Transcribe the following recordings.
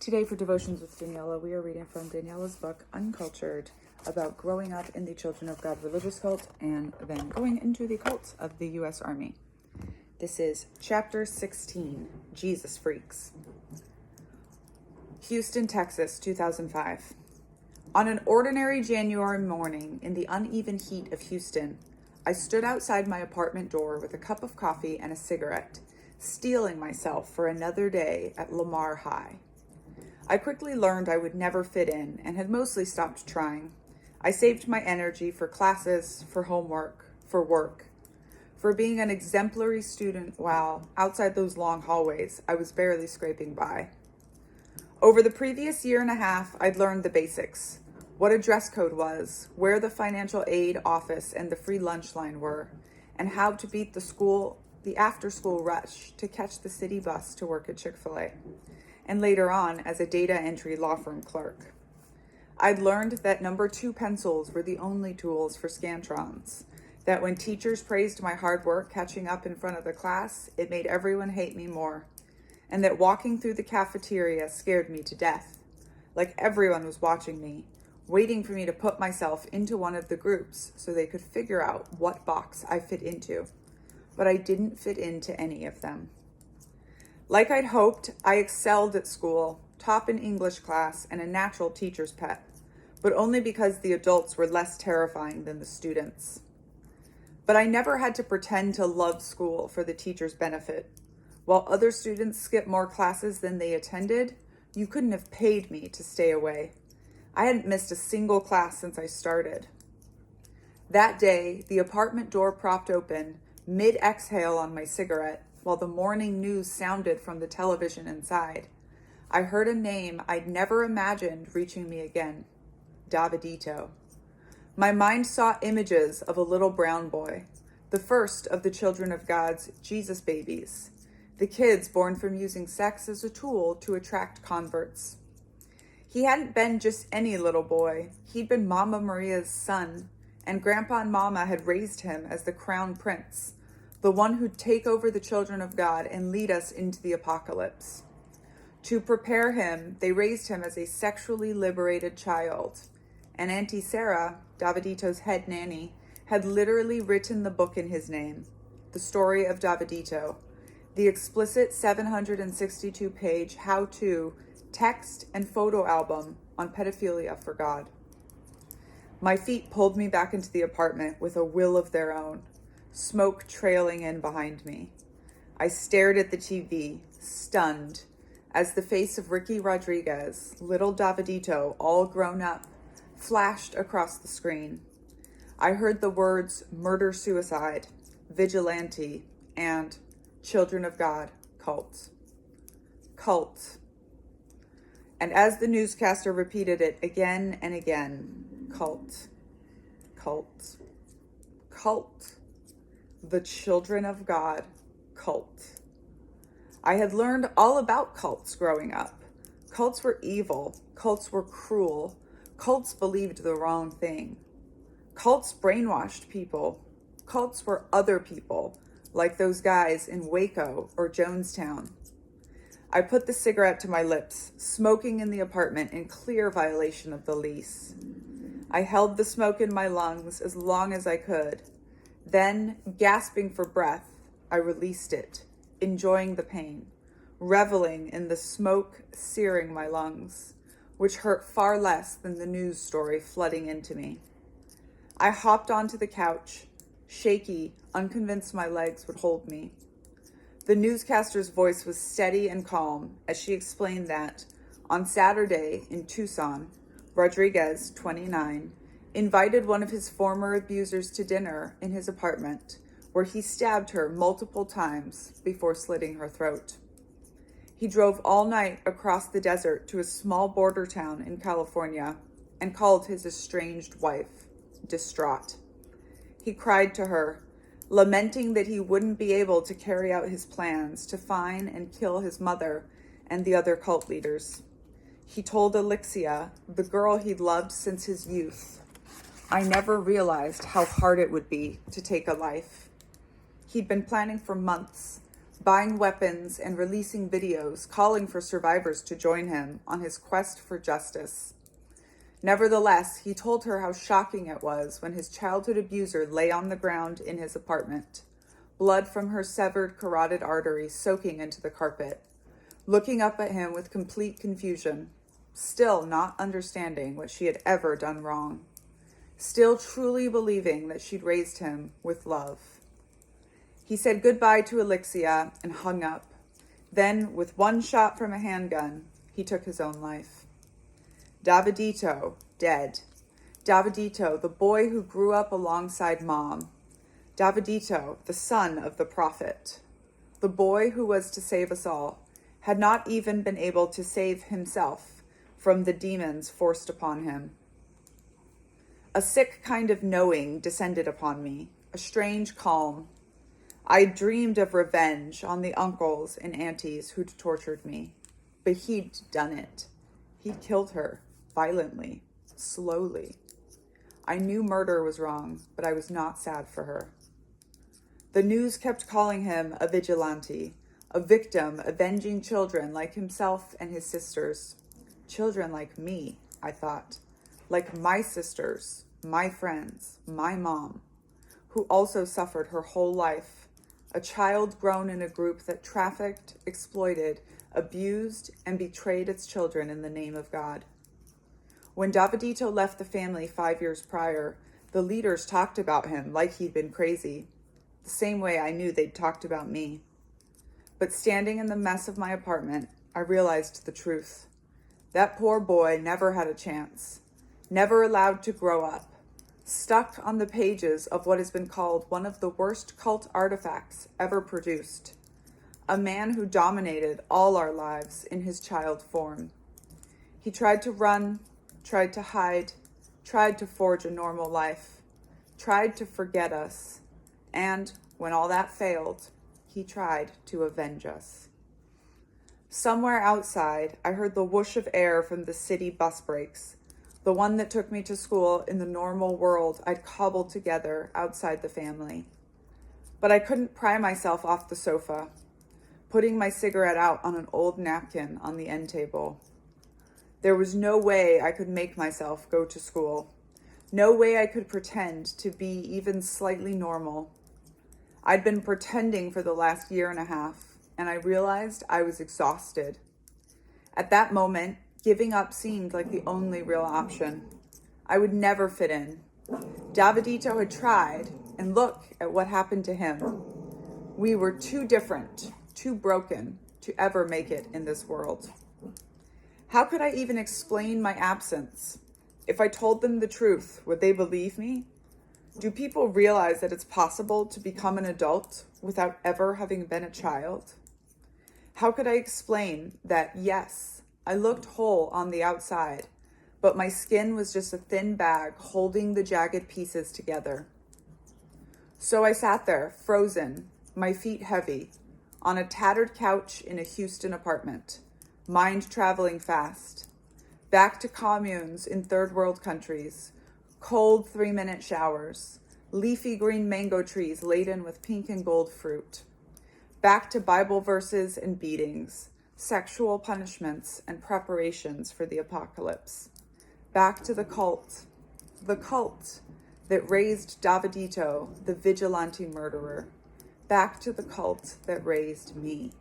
Today for Devotions with Daniella, we are reading from Daniella's book, Uncultured, about growing up in the Children of God religious cult and then going into the cult of the U.S. Army. This is Chapter 16, Jesus Freaks. Houston, Texas, 2005. On an ordinary January morning in the uneven heat of Houston, I stood outside my apartment door with a cup of coffee and a cigarette, steeling myself for another day at Lamar High. I quickly learned I would never fit in and had mostly stopped trying. I saved my energy for classes, for homework, for work, for being an exemplary student while outside those long hallways, I was barely scraping by. Over the previous year and a half, I'd learned the basics, what a dress code was, where the financial aid office and the free lunch line were, and how to beat the after-school rush to catch the city bus to work at Chick-fil-A. And later on as a data entry law firm clerk. I'd learned that number 2 pencils were the only tools for Scantrons, that when teachers praised my hard work catching up in front of the class, it made everyone hate me more, and that walking through the cafeteria scared me to death, like everyone was watching me, waiting for me to put myself into one of the groups so they could figure out what box I fit into, but I didn't fit into any of them. Like I'd hoped, I excelled at school, top in English class, and a natural teacher's pet, but only because the adults were less terrifying than the students. But I never had to pretend to love school for the teacher's benefit. While other students skipped more classes than they attended, you couldn't have paid me to stay away. I hadn't missed a single class since I started. That day, the apartment door propped open, mid-exhale on my cigarette, while the morning news sounded from the television inside. I heard a name I'd never imagined reaching me again, Davidito. My mind saw images of a little brown boy, the first of the Children of God's Jesus babies, the kids born from using sex as a tool to attract converts. He hadn't been just any little boy, he'd been Mama Maria's son, and Grandpa and Mama had raised him as the crown prince, the one who'd take over the children of God and lead us into the apocalypse. To prepare him, they raised him as a sexually liberated child. And Auntie Sarah, Davidito's head nanny, had literally written the book in his name, The Story of Davidito, the explicit 762-page how-to text and photo album on pedophilia for God. My feet pulled me back into the apartment with a will of their own, smoke trailing in behind me. I stared at the TV, stunned, as the face of Ricky Rodriguez, little Davidito, all grown up, flashed across the screen. I heard the words murder-suicide, vigilante, and Children of God, cult. Cult. And as the newscaster repeated it again and again, cult, cult, cult. The Children of God cult. I had learned all about cults growing up. Cults were evil. Cults were cruel. Cults believed the wrong thing. Cults brainwashed people. Cults were other people, like those guys in Waco or Jonestown. I put the cigarette to my lips, smoking in the apartment in clear violation of the lease. I held the smoke in my lungs as long as I could. Then, gasping for breath, I released it, enjoying the pain, reveling in the smoke searing my lungs, which hurt far less than the news story flooding into me. I hopped onto the couch, shaky, unconvinced my legs would hold me. The newscaster's voice was steady and calm as she explained that, on Saturday in Tucson, Rodriguez, 29, invited one of his former abusers to dinner in his apartment, where he stabbed her multiple times before slitting her throat. He drove all night across the desert to a small border town in California and called his estranged wife, distraught. He cried to her, lamenting that he wouldn't be able to carry out his plans to find and kill his mother and the other cult leaders. He told Alexia, the girl he'd loved since his youth, I never realized how hard it would be to take a life. He'd been planning for months, buying weapons and releasing videos calling for survivors to join him on his quest for justice. Nevertheless, he told her how shocking it was when his childhood abuser lay on the ground in his apartment, blood from her severed carotid artery soaking into the carpet, looking up at him with complete confusion, still not understanding what she had ever done wrong, still truly believing that she'd raised him with love. He said goodbye to Alexia and hung up. Then, with one shot from a handgun, he took his own life. Davidito, dead. Davidito, the boy who grew up alongside Mom. Davidito, the son of the prophet. The boy who was to save us all, had not even been able to save himself from the demons forced upon him. A sick kind of knowing descended upon me, a strange calm. I dreamed of revenge on the uncles and aunties who'd tortured me, but he'd done it. He'd killed her, violently, slowly. I knew murder was wrong, but I was not sad for her. The news kept calling him a vigilante, a victim avenging children like himself and his sisters. Children like me, I thought, like my sisters, my friends, my mom, who also suffered her whole life. A child grown in a group that trafficked, exploited, abused, and betrayed its children in the name of God. When Davidito left the family 5 years prior, the leaders talked about him like he'd been crazy, the same way I knew they'd talked about me. But standing in the mess of my apartment, I realized the truth. That poor boy never had a chance, never allowed to grow up, stuck on the pages of what has been called one of the worst cult artifacts ever produced. A man who dominated all our lives in his child form. He tried to run, tried to hide, tried to forge a normal life, tried to forget us, and when all that failed, he tried to avenge us. Somewhere outside, I heard the whoosh of air from the city bus brakes, the one that took me to school in the normal world I'd cobbled together outside the family. But I couldn't pry myself off the sofa, putting my cigarette out on an old napkin on the end table. There was no way I could make myself go to school. No way I could pretend to be even slightly normal. I'd been pretending for the last year and a half, and I realized I was exhausted. At that moment, giving up seemed like the only real option. I would never fit in. Davidito had tried, and look at what happened to him. We were too different, too broken to ever make it in this world. How could I even explain my absence? If I told them the truth, would they believe me? Do people realize that it's possible to become an adult without ever having been a child? How could I explain that, yes, I looked whole on the outside, but my skin was just a thin bag holding the jagged pieces together? So I sat there, frozen, my feet heavy, on a tattered couch in a Houston apartment, mind traveling fast, back to communes in third world countries, cold 3-minute showers, leafy green mango trees laden with pink and gold fruit, back to Bible verses and beatings, sexual punishments and preparations for the apocalypse, back to the cult that raised Davidito, the vigilante murderer, back to the cult that raised me,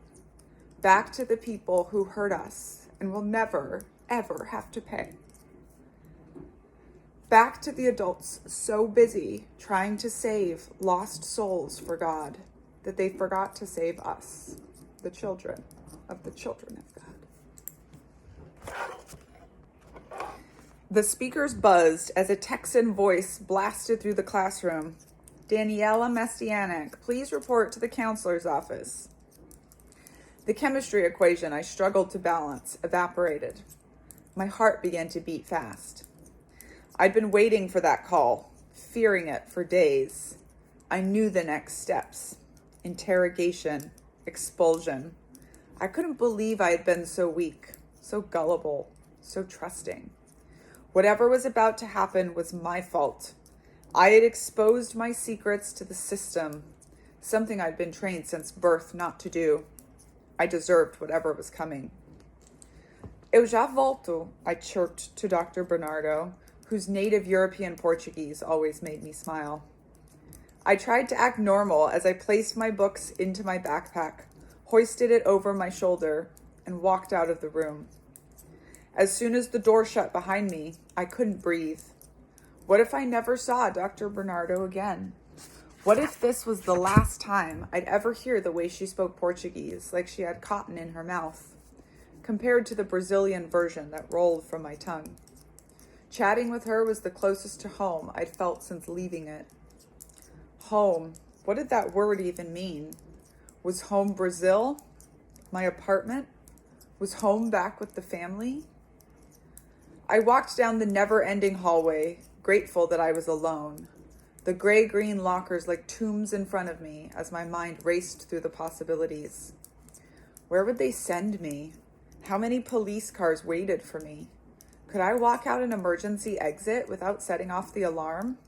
back to the people who hurt us and will never, ever have to pay. Back to the adults so busy trying to save lost souls for God that they forgot to save us, the children of the children of God. The speakers buzzed as a Texan voice blasted through the classroom. Daniella Messianic, please report to the counselor's office. The chemistry equation I struggled to balance evaporated. My heart began to beat fast. I'd been waiting for that call, fearing it for days. I knew the next steps. Interrogation, expulsion. I couldn't believe I had been so weak, so gullible, so trusting. Whatever was about to happen was my fault. I had exposed my secrets to the system, something I'd been trained since birth not to do. I deserved whatever was coming. Eu já volto, I chirped to Dr. Bernardo, whose native European Portuguese always made me smile. I tried to act normal as I placed my books into my backpack, hoisted it over my shoulder, and walked out of the room. As soon as the door shut behind me, I couldn't breathe. What if I never saw Dr. Bernardo again? What if this was the last time I'd ever hear the way she spoke Portuguese, like she had cotton in her mouth, compared to the Brazilian version that rolled from my tongue? Chatting with her was the closest to home I'd felt since leaving it. Home. What did that word even mean? Was home Brazil? My apartment? Was home back with the family? I walked down the never-ending hallway, grateful that I was alone. The gray-green lockers like tombs in front of me as my mind raced through the possibilities. Where would they send me? How many police cars waited for me? Could I walk out an emergency exit without setting off the alarm?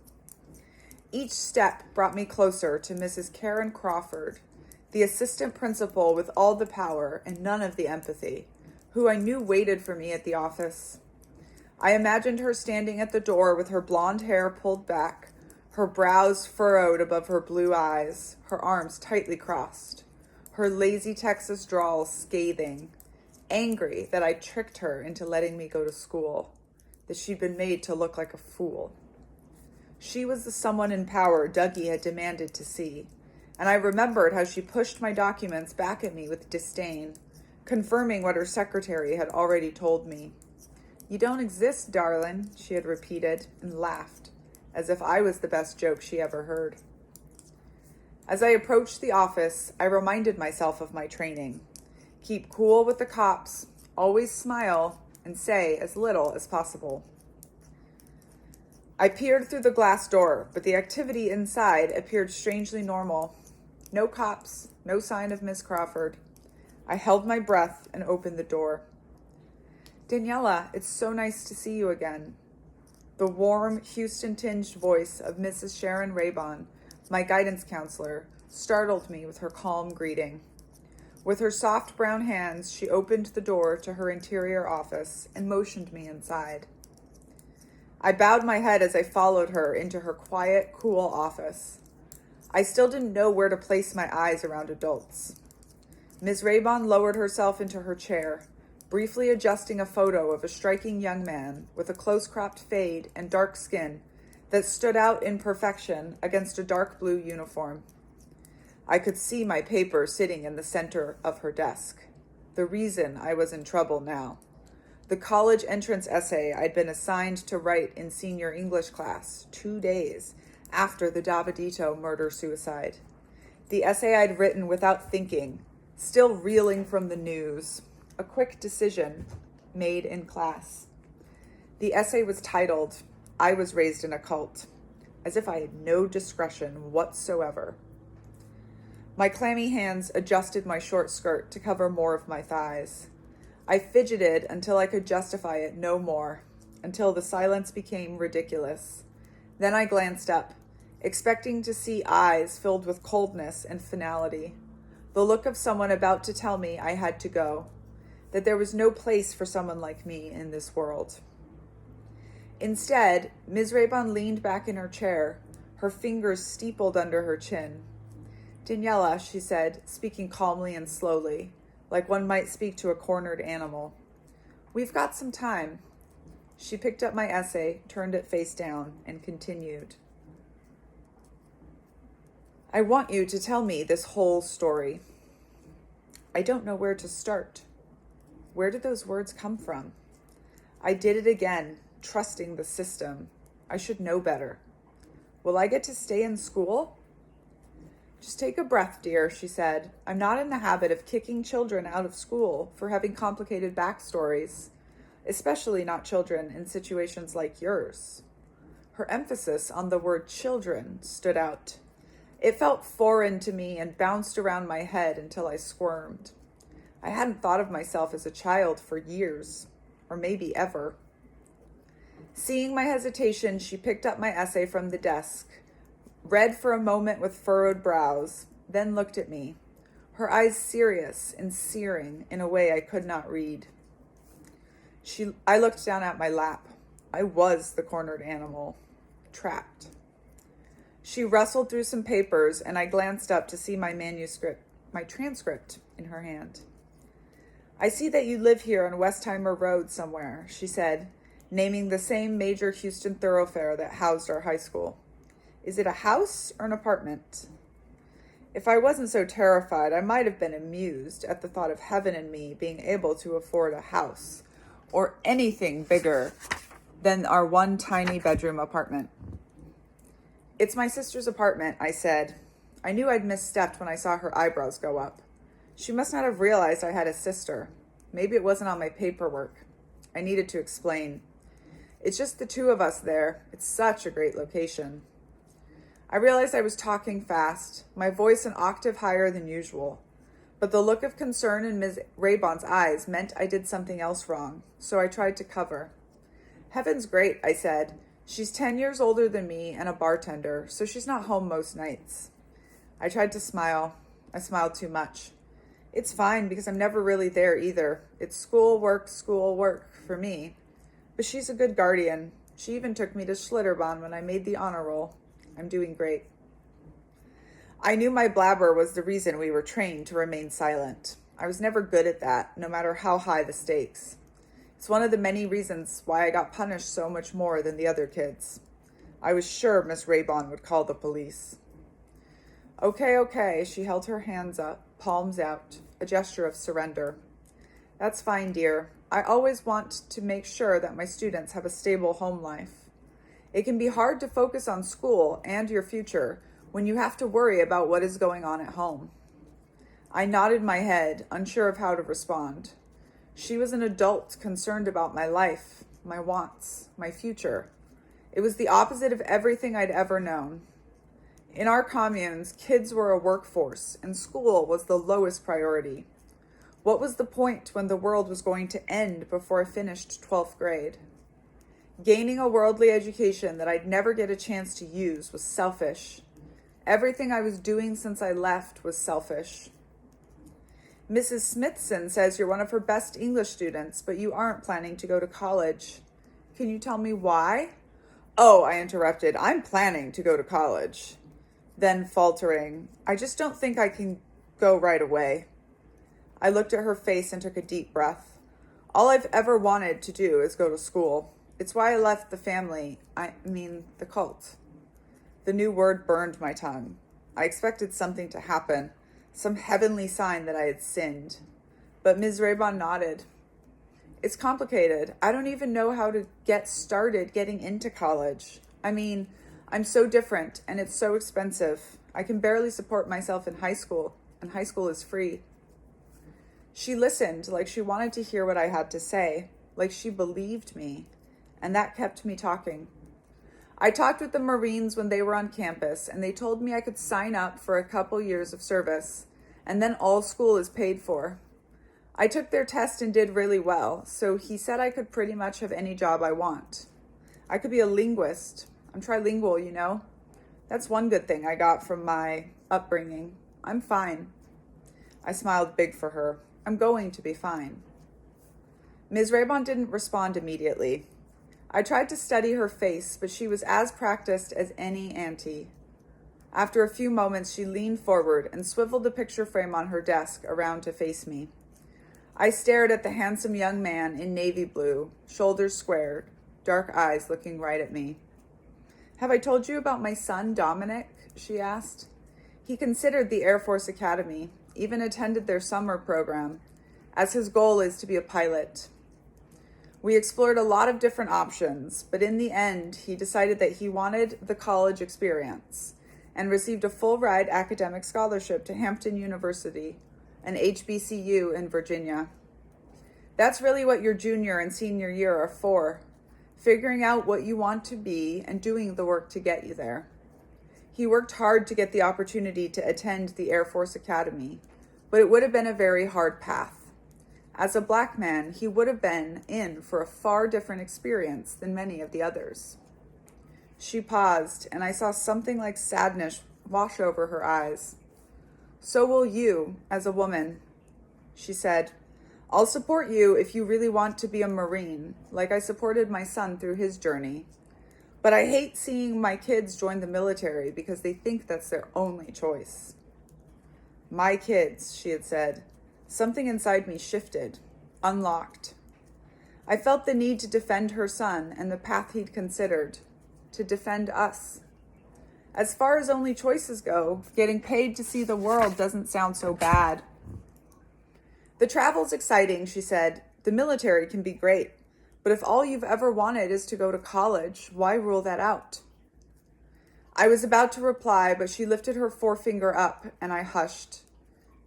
Each step brought me closer to Mrs. Karen Crawford, the assistant principal with all the power and none of the empathy, who I knew waited for me at the office. I imagined her standing at the door with her blonde hair pulled back, her brows furrowed above her blue eyes, her arms tightly crossed, her lazy Texas drawl scathing, angry that I tricked her into letting me go to school, that she'd been made to look like a fool. She was the someone in power Dougie had demanded to see, and I remembered how she pushed my documents back at me with disdain, confirming what her secretary had already told me. "You don't exist, darling," she had repeated, and laughed, as if I was the best joke she ever heard. As I approached the office, I reminded myself of my training. Keep cool with the cops, always smile, and say as little as possible. I peered through the glass door, but the activity inside appeared strangely normal. No cops, no sign of Miss Crawford. I held my breath and opened the door. "Daniella, it's so nice to see you again." The warm, Houston-tinged voice of Mrs. Sharon Raybon, my guidance counselor, startled me with her calm greeting. With her soft brown hands, she opened the door to her interior office and motioned me inside. I bowed my head as I followed her into her quiet, cool office. I still didn't know where to place my eyes around adults. Ms. Raybon lowered herself into her chair, briefly adjusting a photo of a striking young man with a close-cropped fade and dark skin that stood out in perfection against a dark blue uniform. I could see my paper sitting in the center of her desk. The reason I was in trouble now. The college entrance essay I'd been assigned to write in senior English class 2 days after the Davidito murder-suicide. The essay I'd written without thinking, still reeling from the news. A quick decision made in class. The essay was titled, "I Was Raised in a Cult," as if I had no discretion whatsoever. My clammy hands adjusted my short skirt to cover more of my thighs. I fidgeted until I could justify it no more, until the silence became ridiculous. Then I glanced up, expecting to see eyes filled with coldness and finality, the look of someone about to tell me I had to go, that there was no place for someone like me in this world. Instead, Ms. Raybon leaned back in her chair, her fingers steepled under her chin. "Daniella," she said, speaking calmly and slowly, like one might speak to a cornered animal. "We've got some time." She picked up my essay, turned it face down, and continued. "I want you to tell me this whole story. I don't know where to start. Where did those words come from? I did it again, trusting the system. I should know better. Will I get to stay in school?" "Just take a breath, dear," she said. "I'm not in the habit of kicking children out of school for having complicated backstories, especially not children in situations like yours." Her emphasis on the word children stood out. It felt foreign to me and bounced around my head until I squirmed. I hadn't thought of myself as a child for years, or maybe ever. Seeing my hesitation, she picked up my essay from the desk, read for a moment with furrowed brows, then looked at me, her eyes serious and searing in a way I could not read. I looked down at my lap. I was the cornered animal, trapped. She rustled through some papers, and I glanced up to see my transcript in her hand. I see that you live here on Westheimer Road somewhere, she said, naming the same major Houston thoroughfare that housed our high school. Is it a house or an apartment? If I wasn't so terrified, I might have been amused at the thought of Heaven and me being able to afford a house or anything bigger than our one tiny bedroom apartment. It's my sister's apartment, I said. I knew I'd misstepped when I saw her eyebrows go up. She must not have realized I had a sister. Maybe it wasn't on my paperwork. I needed to explain. It's just the two of us there. It's such a great location. I realized I was talking fast, my voice an octave higher than usual. But the look of concern in Ms. Raybon's eyes meant I did something else wrong, so I tried to cover. Heaven's great, I said. She's 10 years older than me and a bartender, so she's not home most nights. I tried to smile. I smiled too much. It's fine because I'm never really there either. It's school, work for me. But she's a good guardian. She even took me to Schlitterbahn when I made the honor roll. I'm doing great. I knew my blabber was the reason we were trained to remain silent. I was never good at that, no matter how high the stakes. It's one of the many reasons why I got punished so much more than the other kids. I was sure Miss Raybon would call the police. Okay, she held her hands up, palms out, a gesture of surrender. That's fine, dear. I always want to make sure that my students have a stable home life. It can be hard to focus on school and your future when you have to worry about what is going on at home. I nodded my head, unsure of how to respond. She was an adult concerned about my life, my wants, my future. It was the opposite of everything I'd ever known. In our communes, kids were a workforce, and school was the lowest priority. What was the point when the world was going to end before I finished 12th grade? Gaining a worldly education that I'd never get a chance to use was selfish. Everything I was doing since I left was selfish. Mrs. Smithson says you're one of her best English students, but you aren't planning to go to college. Can you tell me why? Oh, I interrupted. I'm planning to go to college. Then faltering, I just don't think I can go right away. I looked at her face and took a deep breath. All I've ever wanted to do is go to school. It's why I left the cult. The new word burned my tongue. I expected something to happen, some heavenly sign that I had sinned. But Ms. Raybon nodded. It's complicated. I don't even know how to get started getting into college. I'm so different, and it's so expensive. I can barely support myself in high school, and high school is free. She listened like she wanted to hear what I had to say, like she believed me, and that kept me talking. I talked with the Marines when they were on campus, and they told me I could sign up for a couple years of service, and then all school is paid for. I took their test and did really well, so he said I could pretty much have any job I want. I could be a linguist. I'm trilingual, you know. That's one good thing I got from my upbringing. I'm fine. I smiled big for her. I'm going to be fine. Ms. Raybon didn't respond immediately. I tried to study her face, but she was as practiced as any auntie. After a few moments, she leaned forward and swiveled the picture frame on her desk around to face me. I stared at the handsome young man in navy blue, shoulders squared, dark eyes looking right at me. Have I told you about my son, Dominic? She asked. He considered the Air Force Academy, even attended their summer program, as his goal is to be a pilot. We explored a lot of different options, but in the end, he decided that he wanted the college experience and received a full-ride academic scholarship to Hampton University, an HBCU in Virginia. That's really what your junior and senior year are for. Figuring out what you want to be and doing the work to get you there. He worked hard to get the opportunity to attend the Air Force Academy, but it would have been a very hard path. As a Black man, he would have been in for a far different experience than many of the others. She paused, and I saw something like sadness wash over her eyes. So will you, as a woman. She said, I'll support you if you really want to be a Marine, like I supported my son through his journey. But I hate seeing my kids join the military because they think that's their only choice. My kids, she had said. Something inside me shifted, unlocked. I felt the need to defend her son and the path he'd considered, to defend us. As far as only choices go, getting paid to see the world doesn't sound so bad. The travel's exciting, she said. The military can be great, but if all you've ever wanted is to go to college, why rule that out? I was about to reply, but she lifted her forefinger up and I hushed.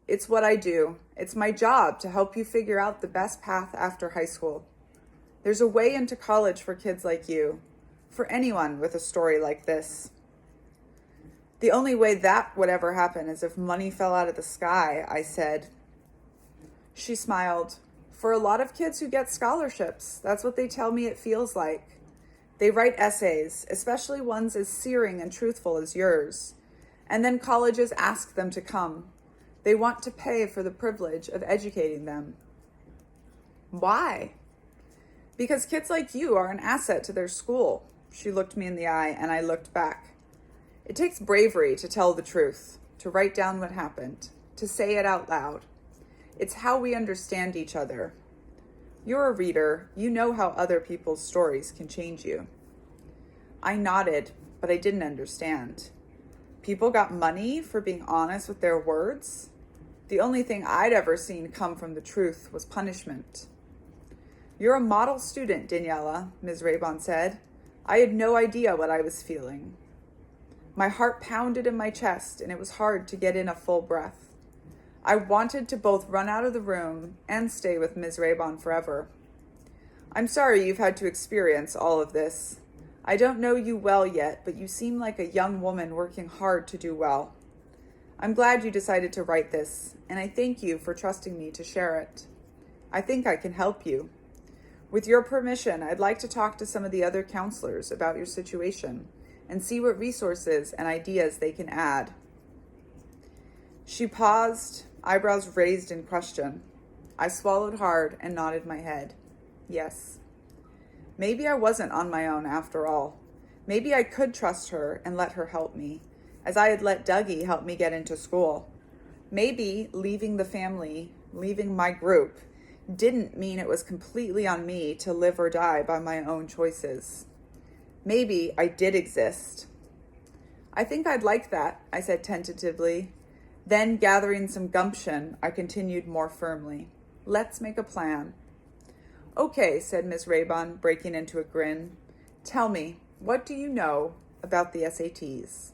It's what I do. It's my job to help you figure out the best path after high school. There's a way into college for kids like you, for anyone with a story like this. The only way that would ever happen is if money fell out of the sky, I said. She smiled. For a lot of kids who get scholarships, that's what they tell me it feels like. They write essays, especially ones as searing and truthful as yours, and then colleges ask them to come. They want to pay for the privilege of educating them. Why? Because kids like you are an asset to their school. She looked me in the eye and I looked back. It takes bravery to tell the truth, to write down what happened, to say it out loud. It's how we understand each other. You're a reader. You know how other people's stories can change you. I nodded, but I didn't understand. People got money for being honest with their words? The only thing I'd ever seen come from the truth was punishment. You're a model student, Daniella, Ms. Raybon said. I had no idea what I was feeling. My heart pounded in my chest, and it was hard to get in a full breath. I wanted to both run out of the room and stay with Ms. Raybon forever. I'm sorry you've had to experience all of this. I don't know you well yet, but you seem like a young woman working hard to do well. I'm glad you decided to write this, and I thank you for trusting me to share it. I think I can help you. With your permission, I'd like to talk to some of the other counselors about your situation and see what resources and ideas they can add. She paused, eyebrows raised in question. I swallowed hard and nodded my head. Yes. Maybe I wasn't on my own after all. Maybe I could trust her and let her help me, as I had let Dougie help me get into school. Maybe leaving the family, leaving my group, didn't mean it was completely on me to live or die by my own choices. Maybe I did exist. I think I'd like that, I said tentatively. Then, gathering some gumption, I continued more firmly. Let's make a plan. Okay, said Miss Raybon, breaking into a grin. Tell me, what do you know about the SATs?